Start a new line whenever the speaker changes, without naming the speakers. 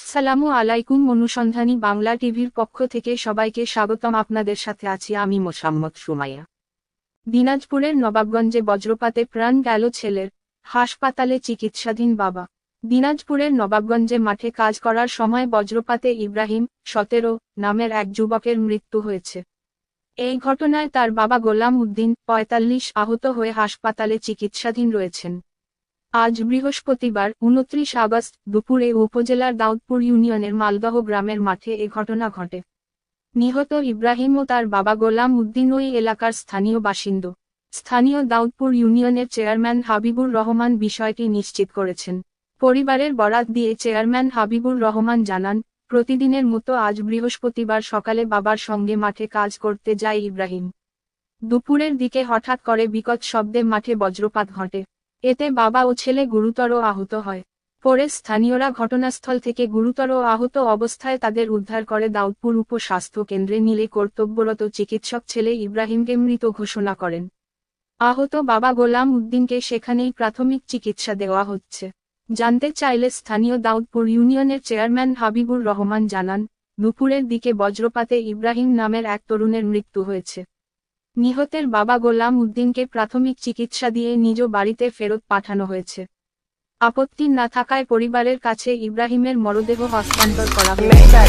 আসসালামু আলাইকুম। অনুসন্ধানী বাংলা টিভির পক্ষ থেকে সবাইকে স্বাগতম। আপনাদের সাথে আছি আমি মোসাম্মদ সুমাইয়া। দিনাজপুরের নবাবগঞ্জে বজ্রপাতে প্রাণ গেল ছেলের, হাসপাতালে চিকিৎসাধীন বাবা। দিনাজপুরের নবাবগঞ্জে মাঠে কাজ করার সময় বজ্রপাতে ইব্রাহিম, 17 নামের এক যুবকের মৃত্যু হয়েছে। এই ঘটনায় তার বাবা গোলাম উদ্দিন, 45 আহত হয়ে হাসপাতালে চিকিৎসাধীন রয়েছেন। আজ বৃহস্পতিবার 29 আগস্ট দুপুরে উপজেলার দাউদপুর ইউনিয়নের মালদহ গ্রামের মাঠে এ ঘটনা ঘটে। নিহত ইব্রাহিম ও তার বাবা গোলাম উদ্দিন ওই এলাকার স্থানীয় বাসিন্দা। স্থানীয় দাউদপুর ইউনিয়নের চেয়ারম্যান হাবিবুর রহমান বিষয়টি নিশ্চিত করেছেন। পরিবারের বরাত দিয়ে চেয়ারম্যান হাবিবুর রহমান জানান, প্রতিদিনের মতো আজ বৃহস্পতিবার সকালে বাবার সঙ্গে মাঠে কাজ করতে যায় ইব্রাহিম। দুপুরের দিকে হঠাৎ করে বিকট শব্দে মাঠে বজ্রপাত ঘটে। এতে বাবা ও ছেলে গুরুতর আহত হয়। পরে স্থানীয়রা ঘটনাস্থল থেকে গুরুতর আহত অবস্থায় তাদের উদ্ধার করে দাউদপুর উপস্বাস্থ্য কেন্দ্রে নিলে কর্তব্যরত চিকিৎসক ছেলে ইব্রাহিমকে মৃত ঘোষণা করেন। আহত বাবা গোলাম উদ্দিনকে সেখানেই প্রাথমিক চিকিৎসা দেওয়া হচ্ছে। জানতে চাইলে স্থানীয় দাউদপুর ইউনিয়নের চেয়ারম্যান হাবিবুর রহমান জানান, দুপুরের দিকে বজ্রপাতে ইব্রাহিম নামের এক তরুণের মৃত্যু হয়েছে। নিহতের বাবা গোলাম উদ্দিনকে প্রাথমিক চিকিৎসা দিয়ে নিজ বাড়িতে ফেরত পাঠানো হয়েছে। আপত্তি না থাকায় পরিবারের কাছে ইব্রাহিমের মরদেহ হস্তান্তর করা হয়েছে।